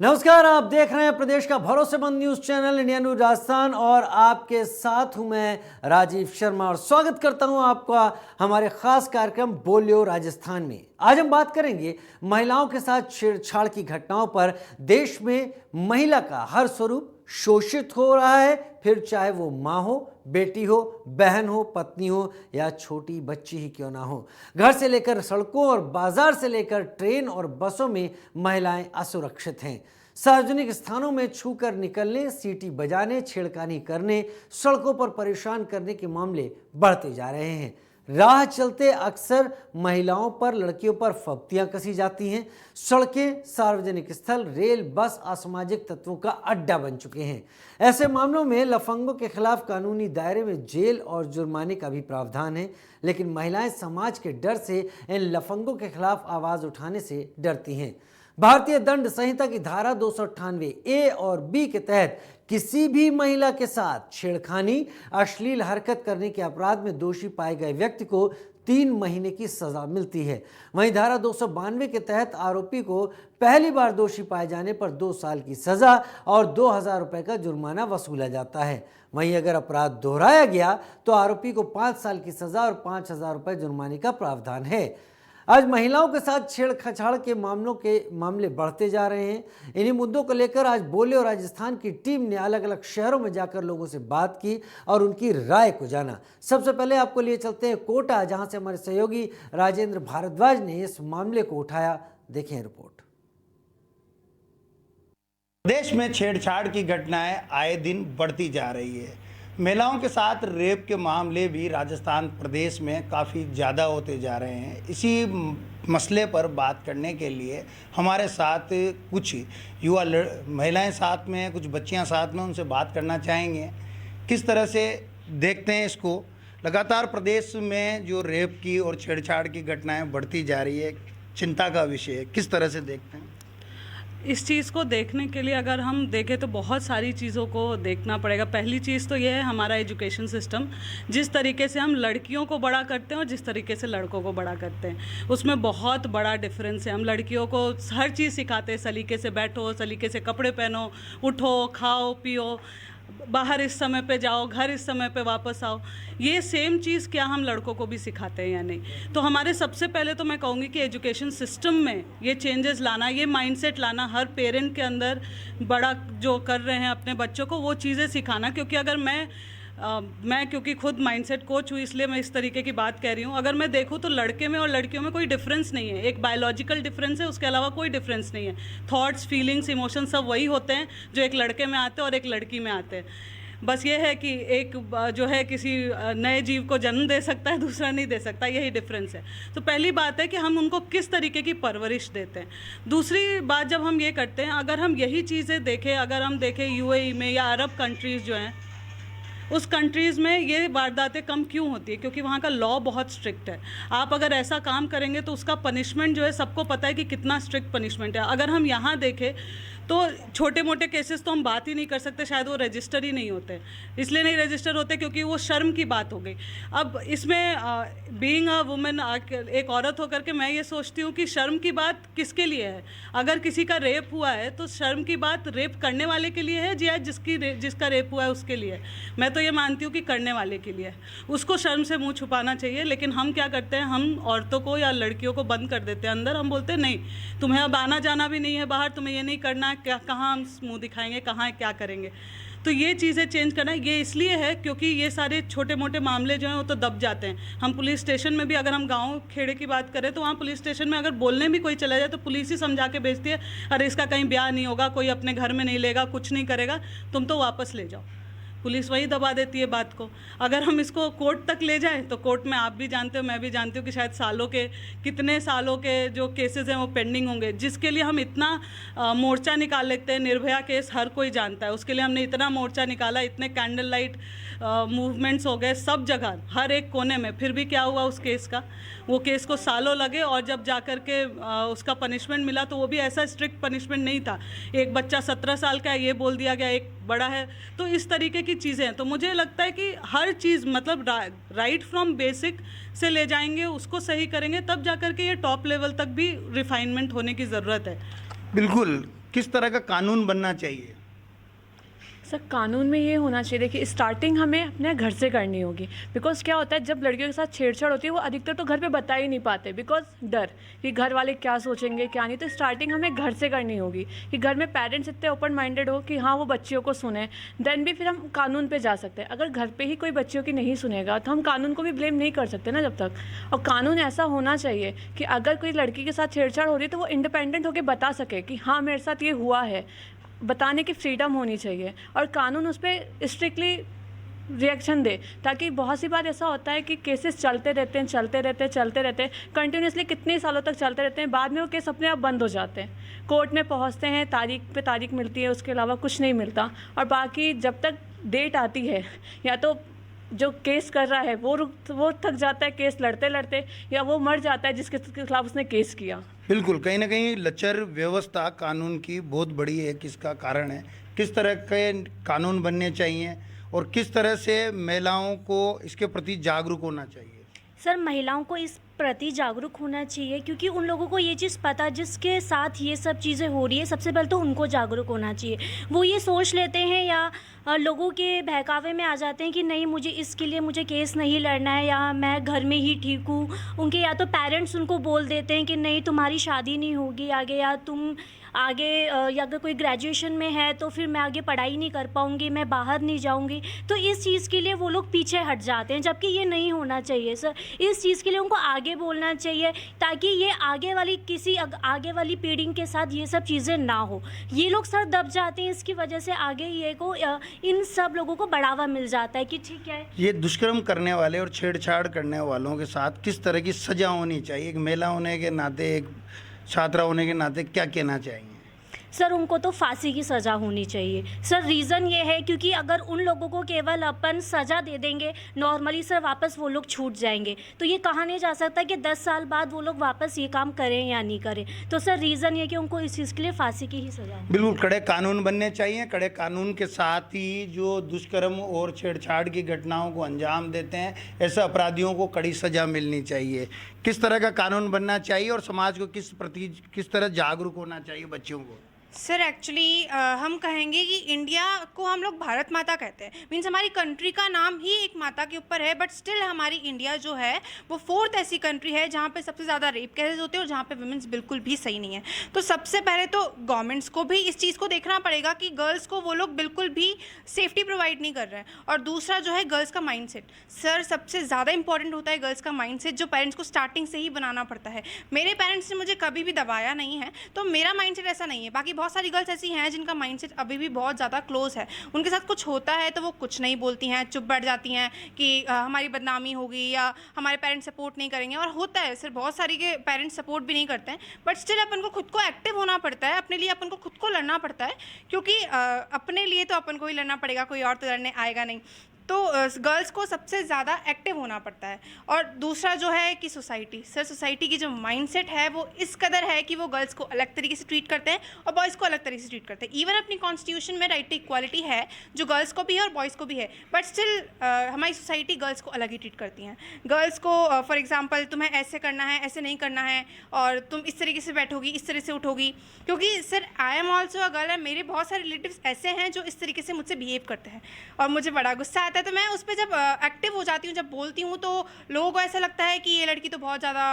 नमस्कार, आप देख रहे हैं प्रदेश का भरोसेमंद news channel India news Rajasthan और आपके साथ हूं मैं राजीव शर्मा और स्वागत करता हूं आपका हमारे खास कार्यक्रम बोलियो राजस्थान में। आज हम बात करेंगे महिलाओं के साथ छेड़छाड़ की घटनाओं पर। देश में महिला का हर स्वरूप शोषित हो रहा है, फिर चाहे वो माँ हो, बेटी हो, बहन हो, पत्नी हो या छोटी बच्ची ही क्यों ना हो। घर से लेकर सड़कों और बाजार से लेकर ट्रेन और बसों में महिलाएं असुरक्षित हैं। सार्वजनिक स्थानों में छूकर निकलने, सीटी बजाने, छेड़खानी करने, सड़कों पर परेशान करने के मामले बढ़ते जा रहे हैं। राह चलते अक्सर महिलाओं पर, लड़कियों पर फब्तियां कसी जाती हैं। सड़कें, सार्वजनिक स्थल, रेल, बस असामाजिक तत्वों का अड्डा बन चुके हैं। ऐसे मामलों में लफंगों के खिलाफ कानूनी दायरे में जेल और जुर्माने का भी प्रावधान है, लेकिन महिलाएं समाज के डर से इन लफंगों के खिलाफ आवाज उठाने से डरती हैं। भारतीय दंड संहिता की धारा 298 ए और बी के तहत किसी भी महिला के साथ छेड़खानी, अश्लील हरकत करने के अपराध में दोषी पाए गए व्यक्ति को 3 महीने की सजा मिलती है। वहीं धारा 292 के तहत आरोपी को पहली बार दोषी पाए जाने पर 2 साल की सजा और 2000 रुपए का जुर्माना वसूला जाता है। वहीं अगर अपराध दोहराया गया तो आरोपी को 5 साल की सजा और 5000 रुपए जुर्माने का प्रावधान है। आज महिलाओं के साथ छेड़छाड़ के मामले बढ़ते जा रहे हैं। इन्हीं मुद्दों को लेकर आज बोलियो राजस्थान की टीम ने अलग अलग शहरों में जाकर लोगों से बात की और उनकी राय को जाना। सबसे पहले आपको लिए चलते हैं कोटा, जहां से हमारे सहयोगी राजेंद्र भारद्वाज ने इस मामले को उठाया। देखें रिपोर्ट। प्रदेश में छेड़छाड़ की घटनाएं आए दिन बढ़ती जा रही है। महिलाओं के साथ रेप के मामले भी राजस्थान प्रदेश में काफ़ी ज़्यादा होते जा रहे हैं। इसी मसले पर बात करने के लिए हमारे साथ कुछ युवा महिलाएं साथ में हैं, कुछ बच्चियां साथ में, उनसे बात करना चाहेंगे किस तरह से देखते हैं इसको। लगातार प्रदेश में जो रेप की और छेड़छाड़ की घटनाएं बढ़ती जा रही है, चिंता का विषय है, किस तरह से देखते हैं? इस चीज़ को देखने के लिए अगर हम देखें तो बहुत सारी चीज़ों को देखना पड़ेगा। पहली चीज़ तो ये है हमारा एजुकेशन सिस्टम, जिस तरीके से हम लड़कियों को बड़ा करते हैं और जिस तरीके से लड़कों को बड़ा करते हैं, उसमें बहुत बड़ा डिफरेंस है। हम लड़कियों को हर चीज़ सिखाते हैं, सलीके से बैठो, सलीके से कपड़े पहनो, उठो, खाओ, पियो, बाहर इस समय पे जाओ, घर इस समय पे वापस आओ। ये सेम चीज़ क्या हम लड़कों को भी सिखाते हैं या नहीं? तो हमारे सबसे पहले तो मैं कहूँगी कि एजुकेशन सिस्टम में ये चेंजेस लाना, ये माइंडसेट लाना, हर पेरेंट के अंदर बड़ा जो कर रहे हैं अपने बच्चों को वो चीज़ें सिखाना। क्योंकि अगर मैं क्योंकि खुद माइंडसेट कोच हूँ, इसलिए मैं इस तरीके की बात कह रही हूँ। अगर मैं देखूँ तो लड़के में और लड़कियों में कोई डिफरेंस नहीं है। एक बायोलॉजिकल डिफरेंस है, उसके अलावा कोई डिफरेंस नहीं है। थॉट्स, फीलिंग्स, इमोशन सब वही होते हैं जो एक लड़के में आते हैं और एक लड़की में आते हैं। बस ये है कि एक जो है किसी नए जीव को जन्म दे सकता है, दूसरा नहीं दे सकता, यही डिफरेंस है। तो पहली बात है कि हम उनको किस तरीके की परवरिश देते हैं। दूसरी बात, जब हम ये करते हैं, अगर हम यही चीज़ें देखें, अगर हम देखें यूएई में या अरब कंट्रीज़ जो हैं, उस कंट्रीज़ में ये वारदातें कम क्यों होती है? क्योंकि वहाँ का लॉ बहुत स्ट्रिक्ट है। आप अगर ऐसा काम करेंगे तो उसका पनिशमेंट जो है सबको पता है कि कितना स्ट्रिक्ट पनिशमेंट है। अगर हम यहाँ देखें तो छोटे मोटे केसेस तो हम बात ही नहीं कर सकते, शायद वो रजिस्टर ही नहीं होते। इसलिए नहीं रजिस्टर होते क्योंकि वो शर्म की बात हो गई। अब इसमें बीइंग अ वुमेन, एक औरत होकर के मैं ये सोचती हूँ कि शर्म की बात किसके लिए है? अगर किसी का रेप हुआ है तो शर्म की बात रेप करने वाले के लिए है या जिसका रेप हुआ है उसके लिए है? मैं तो ये मानती हूँ कि करने वाले के लिए है। उसको शर्म से मुँह छुपाना चाहिए। लेकिन हम क्या करते हैं, हम औरतों को या लड़कियों को बंद कर देते हैं अंदर। हम बोलते हैं नहीं, तुम्हें अब आना जाना भी नहीं है बाहर, तुम्हें ये नहीं करना, क्या कहाँ हम मुंह दिखाएंगे, कहाँ क्या करेंगे। तो ये चीज़ें चेंज करना है। ये इसलिए है क्योंकि ये सारे छोटे मोटे मामले जो हैं वो तो दब जाते हैं। हम पुलिस स्टेशन में भी, अगर हम गांव खेड़े की बात करें तो वहाँ पुलिस स्टेशन में अगर बोलने भी कोई चला जाए तो पुलिस ही समझा के भेजती है, अरे इसका कहीं ब्याह नहीं होगा, कोई अपने घर में नहीं लेगा, कुछ नहीं करेगा, तुम तो वापस ले जाओ। पुलिस वही दबा देती है बात को। अगर हम इसको कोर्ट तक ले जाएं तो कोर्ट में आप भी जानते हो, मैं भी जानती हूँ कि शायद कितने सालों के जो केसेस हैं वो पेंडिंग होंगे, जिसके लिए हम इतना मोर्चा निकाल लेते हैं। निर्भया केस हर कोई जानता है, उसके लिए हमने इतना मोर्चा निकाला, इतने कैंडल लाइट मूवमेंट्स हो गए सब जगह, हर एक कोने में। फिर भी क्या हुआ उस केस का? वो केस को सालों लगे और जब जा कर के उसका पनिशमेंट मिला तो वो भी ऐसा स्ट्रिक्ट पनिशमेंट नहीं था। एक बच्चा 17 साल का है ये बोल दिया गया, एक बड़ा है। तो इस तरीके की चीज़ें हैं। तो मुझे लगता है कि हर चीज़ मतलब राइट फ्रॉम बेसिक से ले जाएंगे, उसको सही करेंगे, तब जा कर के ये टॉप लेवल तक भी रिफाइनमेंट होने की ज़रूरत है। बिल्कुल, किस तरह का कानून बनना चाहिए? सर कानून में ये होना चाहिए, देखिए स्टार्टिंग हमें अपने घर से करनी होगी। बिकॉज क्या होता है, जब लड़कियों के साथ छेड़छाड़ होती है वो अधिकतर तो घर पे बता ही नहीं पाते, बिकॉज डर कि घर वाले क्या सोचेंगे क्या नहीं। तो स्टार्टिंग हमें घर से करनी होगी कि घर में पेरेंट्स इतने ओपन माइंडेड हो कि हाँ वो बच्चियों को सुने, देन भी फिर हम कानून पे जा सकते हैं। अगर घर पे ही कोई बच्चियों की नहीं सुनेगा तो हम कानून को भी ब्लेम नहीं कर सकते ना जब तक। और कानून ऐसा होना चाहिए कि अगर कोई लड़की के साथ छेड़छाड़ हो रही है तो वो इंडिपेंडेंट होकर बता सके कि हाँ मेरे साथ ये हुआ है, बताने की फ्रीडम होनी चाहिए। और कानून उस पर स्ट्रिक्टली रिएक्शन दे, ताकि बहुत सी बार ऐसा होता है कि केसेस चलते रहते हैं कंटिन्यूसली, कितने सालों तक चलते रहते हैं, बाद में वो केस अपने आप बंद हो जाते हैं, कोर्ट में पहुंचते हैं, तारीख पे तारीख मिलती है, उसके अलावा कुछ नहीं मिलता। और बाकी जब तक डेट आती है या तो जो केस कर रहा है वो थक जाता है केस लड़ते लड़ते, या वो मर जाता है जिसके खिलाफ उसने केस किया। बिल्कुल, कहीं ना कहीं लचर व्यवस्था कानून की बहुत बड़ी एक इसका कारण है। किस तरह के कानून बनने चाहिए और किस तरह से महिलाओं को इसके प्रति जागरूक होना चाहिए? सर महिलाओं को इस प्रति जागरूक होना चाहिए, क्योंकि उन लोगों को ये चीज़ पता, जिसके साथ ये सब चीज़ें हो रही है सबसे पहले तो उनको जागरूक होना चाहिए। वो ये सोच लेते हैं या लोगों के बहकावे में आ जाते हैं कि नहीं मुझे इसके लिए मुझे केस नहीं लड़ना है, या मैं घर में ही ठीक हूँ। उनके या तो पेरेंट्स उनको बोल देते हैं कि नहीं तुम्हारी शादी नहीं होगी आगे, या तुम आगे या अगर कोई ग्रेजुएशन में है तो फिर मैं आगे पढ़ाई नहीं कर पाऊँगी, मैं बाहर नहीं जाऊँगी। तो इस चीज़ के लिए वो लोग पीछे हट जाते हैं, जबकि ये नहीं होना चाहिए सर। इस चीज़ के लिए उनको आगे बोलना चाहिए, ताकि ये आगे वाली पीढ़ी के साथ ये सब चीज़ें ना हो। ये लोग सर दब जाते हैं, इसकी वजह से आगे ये को इन सब लोगों को बढ़ावा मिल जाता है कि ठीक है। ये दुष्कर्म करने वाले और छेड़छाड़ करने वालों के साथ किस तरह की सजा होनी चाहिए? एक महिला होने के नाते, एक छात्रा होने के नाते क्या कहना चाहेंगे? सर उनको तो फांसी की सज़ा होनी चाहिए सर। रीज़न ये है क्योंकि अगर उन लोगों को केवल अपन सज़ा दे देंगे नॉर्मली सर, वापस वो लोग छूट जाएंगे। तो ये कहा नहीं जा सकता कि 10 साल बाद वो लोग वापस ये काम करें या नहीं करें। तो सर रीज़न ये कि उनको इस चीज़ के लिए फांसी की ही सज़ा। बिल्कुल, कड़े कानून बनने चाहिए। कड़े कानून के साथ ही जो दुष्कर्म और छेड़छाड़ की घटनाओं को अंजाम देते हैं ऐसे अपराधियों को कड़ी सजा मिलनी चाहिए। किस तरह का कानून बनना चाहिए और समाज को किस तरह जागरूक होना चाहिए बच्चियों को? सर एक्चुअली हम कहेंगे कि इंडिया को हम लोग भारत माता कहते हैं, मीन्स हमारी कंट्री का नाम ही एक माता के ऊपर है, बट स्टिल हमारी इंडिया जो है वो 4th ऐसी कंट्री है जहाँ पे सबसे ज़्यादा रेप केसेस होते हैं और जहाँ पे वुमेन्स बिल्कुल भी सही नहीं है। तो सबसे पहले तो गवर्नमेंट्स को भी इस चीज़ को देखना पड़ेगा कि गर्ल्स को वो लोग बिल्कुल भी सेफ्टी प्रोवाइड नहीं कर रहे हैं। और दूसरा जो है गर्ल्स का माइंडसेट, सर सबसे ज़्यादा इंपॉर्टेंट होता है गर्ल्स का माइंडसेट, जो पेरेंट्स को स्टार्टिंग से ही बनाना पड़ता है। मेरे पेरेंट्स ने मुझे कभी भी दबाया नहीं है, तो मेरा माइंडसेट ऐसा नहीं है। बाकी बहुत सारी गर्ल्स ऐसी हैं जिनका माइंडसेट अभी भी बहुत ज़्यादा क्लोज है, उनके साथ कुछ होता है तो वो कुछ नहीं बोलती हैं, चुप बैठ जाती हैं कि हमारी बदनामी होगी या हमारे पेरेंट्स सपोर्ट नहीं करेंगे। और होता है सर, बहुत सारी के पेरेंट्स सपोर्ट भी नहीं करते हैं, बट स्टिल अपन को खुद को एक्टिव होना पड़ता है, अपने लिए अपन को खुद को लड़ना पड़ता है, क्योंकि अपने लिए तो अपन को ही लड़ना पड़ेगा, कोई और तो लड़ने आएगा नहीं। तो गर्ल्स को सबसे ज़्यादा एक्टिव होना पड़ता है। और दूसरा जो है कि सोसाइटी, सर सोसाइटी की जो माइंडसेट है वो इस कदर है कि वो गर्ल्स को अलग तरीके से ट्रीट करते हैं और बॉयज़ को अलग तरीके से ट्रीट करते हैं। इवन अपनी कॉन्स्टिट्यूशन में राइट टू इक्वालिटी है जो गर्ल्स को भी है और बॉयज़ को भी है, बट स्टिल हमारी सोसाइटी गर्ल्स को अलग ही ट्रीट करती हैं। गर्ल्स को फॉर एग्जाम्पल तुम्हें ऐसे करना है, ऐसे नहीं करना है, और तुम इस तरीके से बैठोगी, इस तरह से उठोगी। क्योंकि sir I am also a girl, मेरे बहुत सारे रिलेटिव्स ऐसे हैं जो इस तरीके से मुझसे बिहेव करते हैं और मुझे बड़ा गुस्सा आता है। तो मैं उस पर जब एक्टिव हो जाती हूँ, जब बोलती हूँ, तो लोगों को ऐसा लगता है कि ये लड़की तो बहुत ज़्यादा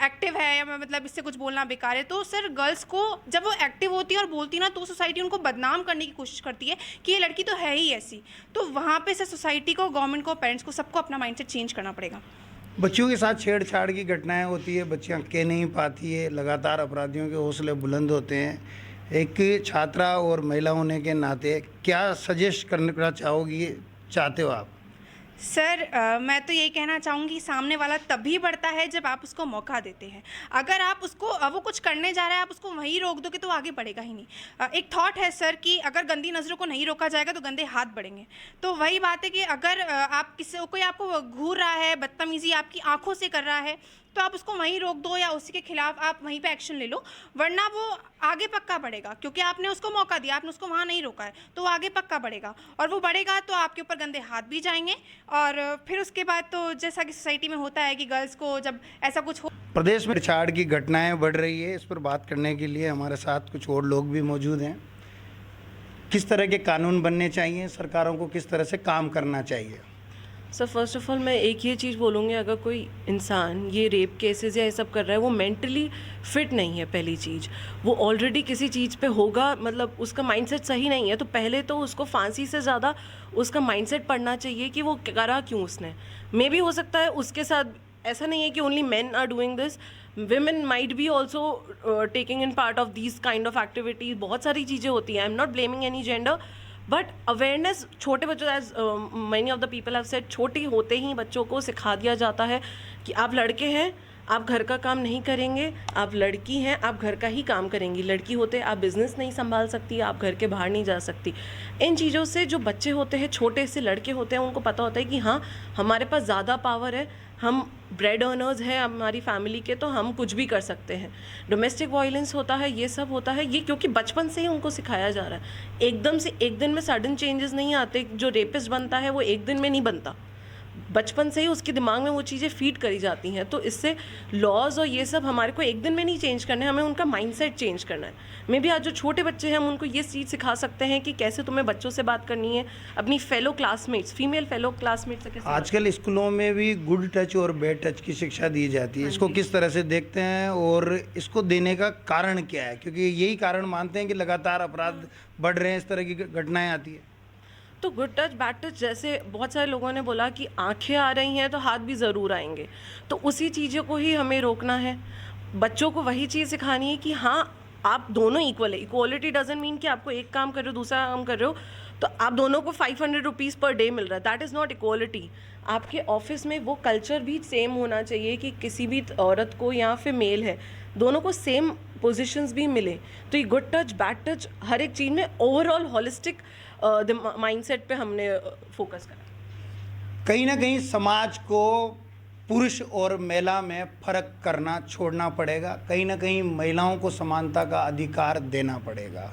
एक्टिव है, या मतलब इससे कुछ बोलना बेकार है। तो सर गर्ल्स को जब वो एक्टिव होती है और बोलती है ना, तो सोसाइटी उनको बदनाम करने की कोशिश करती है कि ये लड़की तो है ही ऐसी। तो वहाँ पे सर सोसाइटी को, गवर्नमेंट को, पेरेंट्स को, सबको अपना माइंडसेट चेंज करना पड़ेगा। बच्चियों के साथ छेड़छाड़ की घटनाएं होती है, बच्चियां कह नहीं पाती है, लगातार अपराधियों के हौसले बुलंद होते हैं। एक छात्रा और महिला होने के नाते क्या सजेस्ट करना चाहते हो आप? सर मैं तो यही कहना चाहूँगी, सामने वाला तभी बढ़ता है जब आप उसको मौका देते हैं। अगर आप उसको वो कुछ करने जा रहा है, आप उसको वहीं रोक दोगे तो आगे बढ़ेगा ही नहीं। एक थॉट है सर कि अगर गंदी नज़रों को नहीं रोका जाएगा तो गंदे हाथ बढ़ेंगे। तो वही बात है कि अगर आप कोई आपको घूर रहा है, बदतमीज़ी आपकी आंखों से कर रहा है, तो आप उसको वहीं रोक दो या उसी के खिलाफ आप वहीं पे एक्शन ले लो, वरना वो आगे पक्का बढ़ेगा, क्योंकि आपने उसको मौका दिया, आपने उसको वहाँ नहीं रोका है, तो वो आगे पक्का बढ़ेगा, और वो बढ़ेगा तो आपके ऊपर गंदे हाथ भी जाएंगे। और फिर उसके बाद तो जैसा कि सोसाइटी में होता है कि गर्ल्स को जब ऐसा कुछ हो। प्रदेश में छेड़छाड़ की घटनाएं बढ़ रही है, इस पर बात करने के लिए हमारे साथ कुछ और लोग भी मौजूद हैं। किस तरह के कानून बनने चाहिए, सरकारों को किस तरह से काम करना चाहिए? सर फर्स्ट ऑफ ऑल मैं एक ये चीज़ बोलूँगी, अगर कोई इंसान ये रेप केसेस या ये सब कर रहा है, वो मेंटली फिट नहीं है। पहली चीज़, वो ऑलरेडी किसी चीज़ पे होगा, मतलब उसका माइंडसेट सही नहीं है, तो पहले तो उसको फांसी से ज़्यादा उसका माइंडसेट पढ़ना चाहिए कि वो करा क्यों उसने। मे बी हो सकता है उसके साथ, ऐसा नहीं है कि only men are doing this, women might be also taking in part of these kind of activities। बहुत सारी चीज़ें होती हैं, I am not blaming any gender, but awareness छोटे बच्चों, as many of the people have said, छोटे होते ही बच्चों को सिखा दिया जाता है कि आप लड़के हैं, आप घर का काम नहीं करेंगे, आप लड़की हैं, आप घर का ही काम करेंगी, लड़की होते आप बिज़नेस नहीं संभाल सकती, आप घर के बाहर नहीं जा सकती। इन चीज़ों से जो बच्चे होते हैं, छोटे से लड़के होते हैं, उनको पता होता है कि हाँ हमारे पास ज़्यादा पावर है, हम ब्रेड अर्नर्स हैं हमारी फैमिली के, तो हम कुछ भी कर सकते हैं। डोमेस्टिक वायलेंस होता है, ये सब होता है, ये क्योंकि बचपन से ही उनको सिखाया जा रहा है। एकदम से एक दिन में सडन चेंजेस नहीं आते। जो रेपिस्ट बनता है वो एक दिन में नहीं बनता, बचपन से ही उसके दिमाग में वो चीज़ें फीड करी जाती हैं। तो इससे लॉज और ये सब हमारे को एक दिन में नहीं चेंज करने, हमें उनका माइंडसेट चेंज करना है। मे बी आज जो छोटे बच्चे हैं हम उनको ये चीज़ सिखा सकते हैं कि कैसे तुम्हें बच्चों से बात करनी है, अपनी fellow classmates, female fellow classmates से कैसे। आजकल स्कूलों में भी गुड टच और बैड टच की शिक्षा दी जाती है, इसको किस तरह से देखते हैं और इसको देने का कारण क्या है? क्योंकि यही कारण मानते हैं कि लगातार अपराध बढ़ रहे हैं, इस तरह की घटनाएं आती है। तो गुड टच बैड टच, जैसे बहुत सारे लोगों ने बोला कि आंखें आ रही हैं तो हाथ भी ज़रूर आएंगे, तो उसी चीज़ों को ही हमें रोकना है। बच्चों को वही चीज़ सिखानी है कि हाँ आप दोनों इक्वल है। इक्वालिटी डजंट मीन कि आपको एक काम कर रहे हो दूसरा काम कर रहे हो तो आप दोनों को 500 रुपीज़ पर डे मिल रहा है, दैट इज़ नॉट इक्वालिटी। आपके ऑफिस में वो कल्चर भी सेम होना चाहिए कि किसी भी औरत को या फिर मेल है, दोनों को सेम पोजीशंस भी मिले। तो ये good touch bad touch her एक चीज़ में ओवरऑल हॉलिस्टिक माइंडसेट पे हमने फोकस करा। कहीं ना कहीं समाज को पुरुष और महिला में फर्क करना छोड़ना पड़ेगा, कहीं ना कहीं महिलाओं को समानता का अधिकार देना पड़ेगा।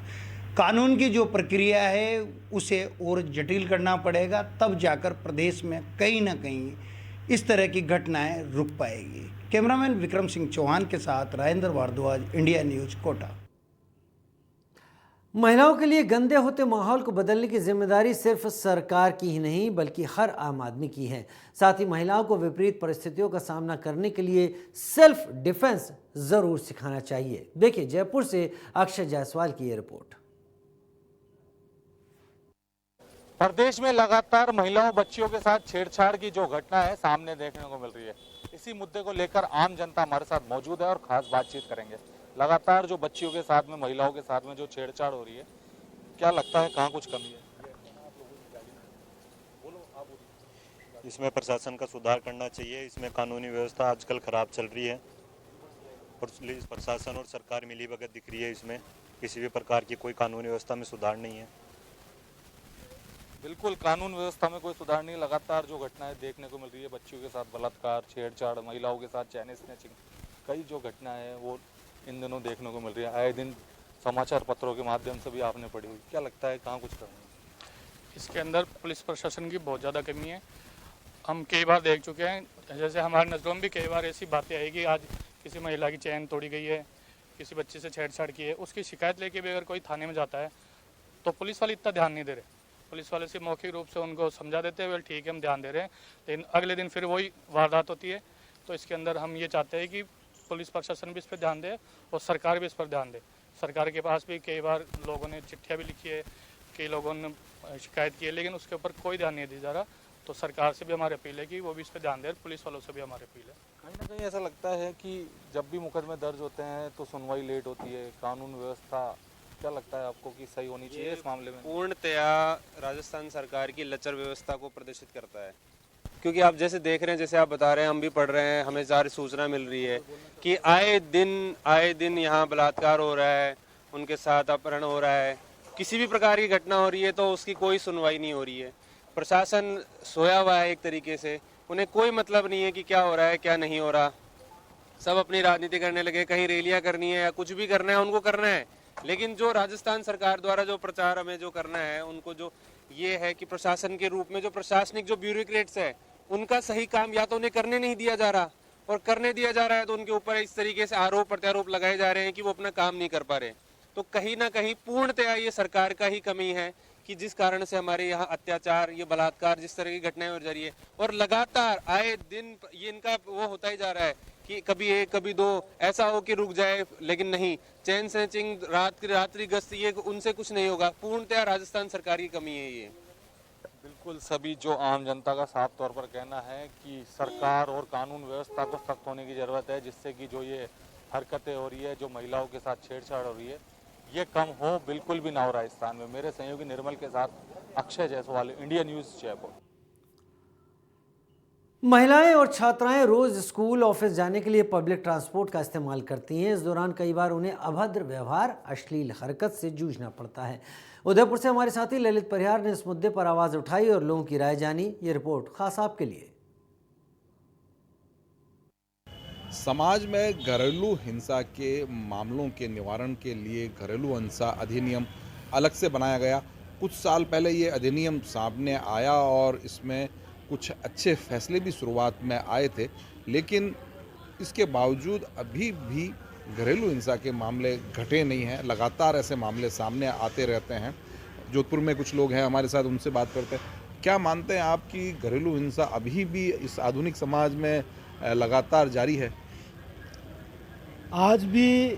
कानून की जो प्रक्रिया है उसे और जटिल करना पड़ेगा, तब जाकर प्रदेश में कहीं ना कहीं इस तरह की घटनाएं रुक पाएगी। कैमरामैन विक्रम सिंह चौहान के साथ राजेंद्र भारद्वाज, इंडिया न्यूज, कोटा। महिलाओं के लिए गंदे होते माहौल को बदलने की जिम्मेदारी सिर्फ सरकार की ही नहीं बल्कि हर आम आदमी की है। साथ ही महिलाओं को विपरीत परिस्थितियों का सामना करने के लिए सेल्फ डिफेंस जरूर सिखाना चाहिए। देखिए जयपुर से अक्षय जायसवाल की ये रिपोर्ट। प्रदेश में लगातार महिलाओं बच्चियों के साथ छेड़छाड़ की जो घटना है सामने देखने को मिल रही है। इसी मुद्दे को लेकर आम जनता हमारे साथ मौजूद है और खास बातचीत करेंगे। लगातार जो बच्चियों के साथ में, महिलाओं के साथ में जो छेड़छाड़ हो रही है, क्या लगता है कहाँ कुछ कमी है? इसमें प्रशासन का सुधार करना चाहिए। इसमें कानूनी व्यवस्था आजकल खराब चल रही है और पुलिस प्रशासन और सरकार मिली भगत दिख रही है। इसमें किसी भी प्रकार की कोई कानूनी व्यवस्था में सुधार नहीं है। बिल्कुल कानून व्यवस्था में कोई सुधार नहीं। लगातार जो घटनाएं देखने को मिल रही है, बच्चियों के साथ बलात्कार, छेड़छाड़, महिलाओं के साथ चैन स्नैचिंग, कई जो घटनाएं हैं वो इन दिनों देखने को मिल रही है। आए दिन समाचार पत्रों के माध्यम से भी आपने पढ़ी हुई। क्या लगता है कहाँ कुछ करना है? इसके अंदर पुलिस प्रशासन की बहुत ज़्यादा कमी है। हम कई बार देख चुके हैं, जैसे हमारे नज़रों में भी कई बार ऐसी बातें आई कि आज किसी महिला की चैन तोड़ी गई है, किसी बच्चे से छेड़छाड़ की है, उसकी शिकायत लेके भी अगर कोई थाने में जाता है तो पुलिस वाले इतना ध्यान नहीं दे रहे। पुलिस वाले से मौखिक रूप से उनको समझा देते हैं, वेल ठीक है हम ध्यान दे रहे हैं, लेकिन अगले दिन फिर वही वारदात होती है। तो इसके अंदर हम ये चाहते हैं कि पुलिस प्रशासन भी इस पर ध्यान दे और सरकार भी इस पर ध्यान दे। सरकार के पास भी कई बार लोगों ने चिट्ठियाँ भी लिखी है, कई लोगों ने शिकायत की है, लेकिन उसके ऊपर कोई ध्यान नहीं दिया जा रहा। तो सरकार से भी हमारी अपील है कि वो भी इस पर ध्यान दे, पुलिस वालों से भी हमारी अपील है। कहीं ना कहीं ऐसा लगता है कि जब भी मुकदमे दर्ज होते हैं तो सुनवाई लेट होती है। कानून व्यवस्था क्या लगता है आपको कि सही होनी चाहिए इस मामले में? पूर्णतया राजस्थान सरकार की लचर व्यवस्था को प्रदर्शित करता है, क्योंकि आप जैसे देख रहे हैं, जैसे आप बता रहे हैं, हम भी पढ़ रहे हैं, हमें सारी सूचना मिल रही है कि आए दिन यहाँ बलात्कार हो रहा है, उनके साथ अपहरण हो रहा है, किसी भी प्रकार की घटना हो रही है तो उसकी कोई सुनवाई नहीं हो रही है। प्रशासन सोया हुआ है एक तरीके से, उन्हें कोई मतलब नहीं है कि क्या हो रहा है क्या नहीं हो रहा। सब अपनी राजनीति करने लगे, कहीं रैलियां करनी है या कुछ भी करना है उनको करना है। लेकिन जो राजस्थान सरकार द्वारा जो प्रचार हमें जो करना है, उनको जो ये है कि प्रशासन के रूप में जो प्रशासनिक जो ब्यूरोक्रेट्स है उनका सही काम या तो उन्हें करने नहीं दिया जा रहा, और करने दिया जा रहा है तो उनके ऊपर इस तरीके से आरोप प्रत्यारोप लगाए जा रहे हैं कि वो अपना काम नहीं कर पा रहे। तो कहीं ना कहीं पूर्णतया ये सरकार का ही कमी है कि जिस कारण से हमारे यहाँ अत्याचार, ये बलात्कार, जिस तरह की घटनाएं हो जा रही है, और लगातार आए दिन ये इनका वो होता ही जा रहा है कि कभी एक कभी दो ऐसा हो कि रुक जाए, लेकिन नहीं, चैन स्नैचिंग, रात्रि गश्त, ये उनसे कुछ नहीं होगा। पूर्णतया राजस्थान सरकार की कमी है ये। बिल्कुल सभी जो आम जनता का साफ तौर पर कहना है कि सरकार और कानून व्यवस्था को सख्त होने की ज़रूरत है, जिससे कि जो ये हरकतें हो रही है, जो महिलाओं के साथ छेड़छाड़ हो रही है, ये कम हो, बिल्कुल भी ना हो राजस्थान में। मेरे सहयोगी निर्मल के साथ अक्षय जायसवाल, इंडिया न्यूज़, जयपुर। महिलाएं और छात्राएं रोज स्कूल ऑफिस जाने के लिए पब्लिक ट्रांसपोर्ट का इस्तेमाल करती हैं। इस दौरान कई बार उन्हें अभद्र व्यवहार, अश्लील हरकत से जूझना पड़ता है। उदयपुर से हमारे साथी ललित परिहार ने इस मुद्दे पर आवाज़ उठाई और लोगों की राय जानी। ये रिपोर्ट खास आपके लिए। समाज में घरेलू हिंसा के मामलों के निवारण के लिए घरेलू हिंसा अधिनियम अलग से बनाया गया। कुछ साल पहले ये अधिनियम सामने आया और इसमें कुछ अच्छे फैसले भी शुरुआत में आए थे, लेकिन इसके बावजूद अभी भी घरेलू हिंसा के मामले घटे नहीं हैं। लगातार ऐसे मामले सामने आते रहते हैं। जोधपुर में कुछ लोग हैं हमारे साथ, उनसे बात करते हैं। क्या मानते हैं आप कि घरेलू हिंसा अभी भी इस आधुनिक समाज में लगातार जारी है? आज भी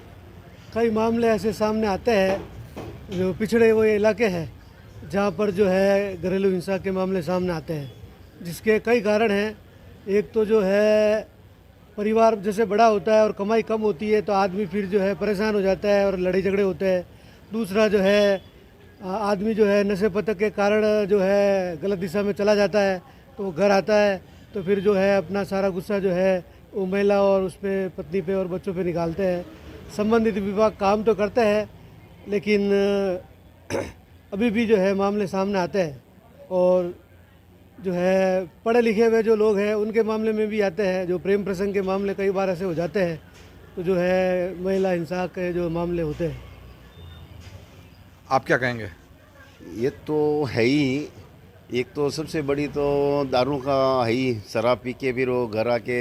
कई मामले ऐसे सामने आते हैं जो पिछड़े हुए इलाके हैं, जहाँ पर जो है घरेलू हिंसा के मामले सामने आते हैं, जिसके कई कारण हैं। एक तो जो है परिवार जैसे बड़ा होता है और कमाई कम होती है तो आदमी फिर जो है परेशान हो जाता है और लड़ाई झगड़े होते हैं। दूसरा जो है आदमी जो है नशे पतक के कारण जो है गलत दिशा में चला जाता है, तो वो घर आता है तो फिर जो है अपना सारा गुस्सा जो है वो महिला और उस पर, पत्नी पे और बच्चों पे निकालते हैं। संबंधित विभाग काम तो करते हैं, लेकिन अभी भी जो है मामले सामने आते हैं। और जो है पढ़े लिखे हुए जो लोग हैं उनके मामले में भी आते हैं। जो प्रेम प्रसंग के मामले कई बार ऐसे हो जाते हैं, तो जो है महिला हिंसा के जो मामले होते हैं। आप क्या कहेंगे? ये तो है ही। एक तो सबसे बड़ी तो दारू का है ही। शराब पी के फिर वो घर आके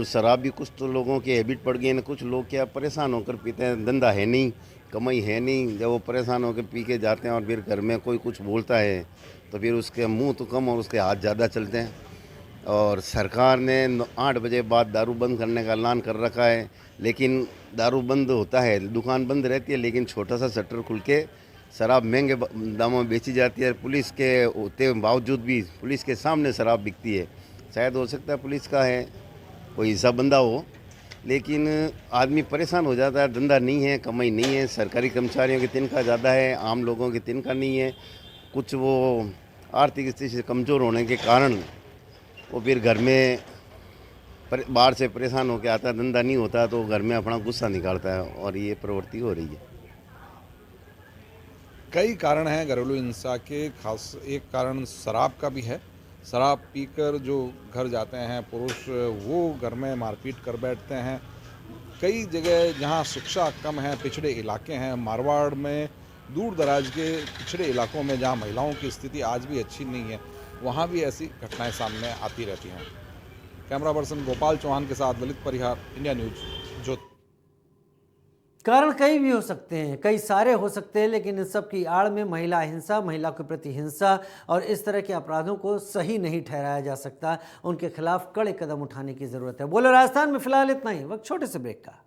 शराब भी कुछ तो लोगों की हैबिट पड़ गई है ना। कुछ लोग क्या परेशान होकर पीते हैं, धंधा है नहीं, कमाई है नहीं, जब वो परेशान होकर पी के जाते हैं और फिर घर में कोई कुछ बोलता है तो फिर उसके मुंह तो कम और उसके हाथ ज़्यादा चलते हैं। और सरकार ने 8 बजे बाद दारू बंद करने का ऐलान कर रखा है, लेकिन दारू बंद होता है, दुकान बंद रहती है, लेकिन छोटा सा शटर खुल के शराब महंगे दामों में बेची जाती है। पुलिस के होते बावजूद भी पुलिस के सामने शराब बिकती है। शायद हो सकता है पुलिस का है कोई हिसाब बंदा हो, लेकिन आदमी परेशान हो जाता है। धंधा नहीं है, कमाई नहीं है, सरकारी कर्मचारियों की तनख्वाह ज़्यादा है, आम लोगों की तनख्वाह नहीं है। कुछ वो आर्थिक स्थिति से कमज़ोर होने के कारण वो फिर घर में बाहर से परेशान होकर आता है, धंधा नहीं होता तो घर में अपना गुस्सा निकालता है, और ये प्रवृत्ति हो रही है। कई कारण हैं घरेलू हिंसा के। खास एक कारण शराब का भी है। शराब पीकर जो घर जाते हैं पुरुष, वो घर में मारपीट कर बैठते हैं। कई जगह जहां शिक्षा कम है, पिछड़े इलाके हैं, मारवाड़ में दूर दराज के पिछड़े इलाकों में जहां महिलाओं की स्थिति आज भी अच्छी नहीं है, वहां भी ऐसी घटनाएं सामने आती रहती हैं। कैमरा पर्सन गोपाल चौहान के साथ ललित परिहार, इंडिया न्यूज़, जोधपुर। कारण कई भी हो सकते हैं, कई सारे हो सकते हैं, लेकिन इन सब की आड़ में महिला हिंसा, महिला के प्रति हिंसा और इस तरह के अपराधों को सही नहीं ठहराया जा सकता। उनके खिलाफ कड़े कदम उठाने की ज़रूरत है। बोलो राजस्थान में फिलहाल इतना ही। वक्त छोटे से ब्रेक का।